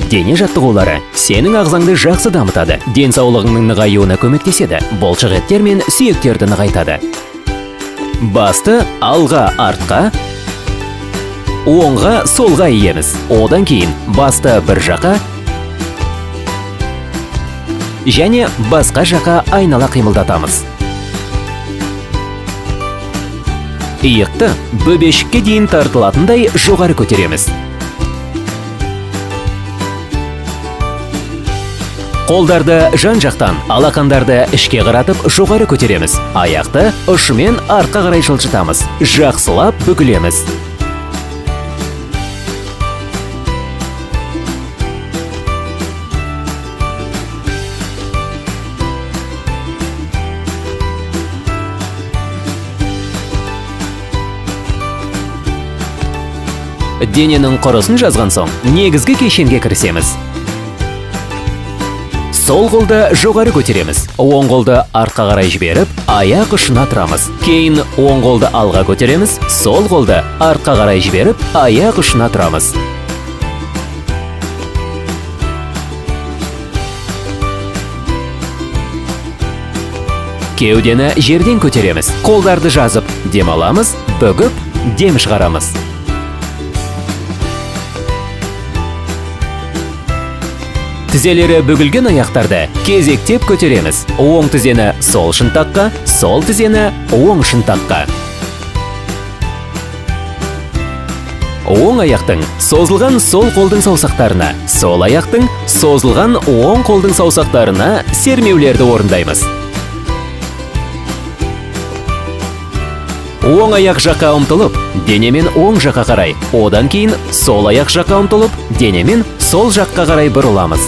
Дене жаттығулары сенің ағзаңды жақсы дамытады, денсаулығыңның нығаюына көмектеседі, бұлшық еттер мен сүйектерді нығайтады. Басты алға артқа, оңға солға иеміз. Одан кейін басты бір жаққа және басқа жаққа айнала қимылдатамыз. Иықты бөбешікке дейін тартылатындай жоғары көтереміз. Қолдарды жан-жақтан, алақандарды ішке қаратып жоғары көтереміз. Аяқты ұшымен артқа қарай жылжытамыз. Жақсылап бүгілеміз. Дененің құрысын жазған соң, негізгі кешенге кірісеміз. Сол қолды жоғары көтереміз. Оң қолды артқа қарай жіберіп, аяқ ұшына тұрамыз. Кейін оң қолды алға көтереміз. Сол қолды артқа қарай жіберіп, аяқ ұшына тұрамыз. Кеудені жерден көтереміз. Қолдарды жазып, дем аламыз, бүгіп, дем шығарамыз. Тізелері бүгілген аяқтарды кезектеп көтереміз. Оң тізені сол шынтаққа, сол тізені оң шынтаққа. Оң аяқтың созылған сол қолдың саусақтарына, сол аяқтың созылған оң қолдың саусақтарына сермеулерді орындаймыз. Оң аяқ жаққа ұмтылып, денемен оң жаққа қарай, одан кейін сол аяқ жаққа ұмтылып, денемен сол жаққа қарай бұрыламыз.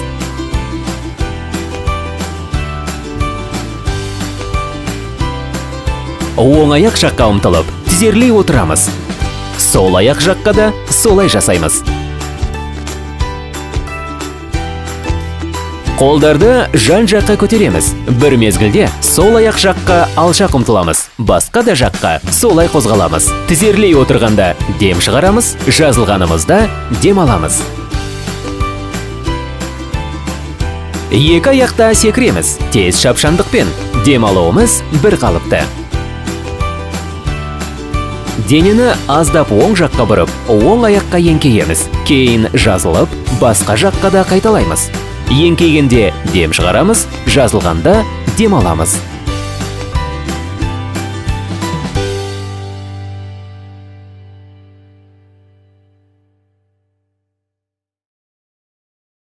Оң аяқ жаққа ұмтылып, тізерлей отырамыз. Сол аяқ жаққа да солай жасаймыз. Қолдарды жан-жаққа көтереміз. Бір мезгілде сол аяқ жаққа алшақ ұмтыламыз. Басқа да жаққа солай қозғаламыз. Тізерлей отырғанда дем шығарамыз, жазылғанымызда дем аламыз. Екі аяқта секіреміз. Тез шапшаңдықпен дем алуымыз бір қалыпты. Денені аздап оң жаққа бұрып, оң аяққа еңкейеміз. Кейін жазылып, басқа жаққа да қайталаймыз. Еңкейгенде дем шығарамыз, жазылғанда дем аламыз.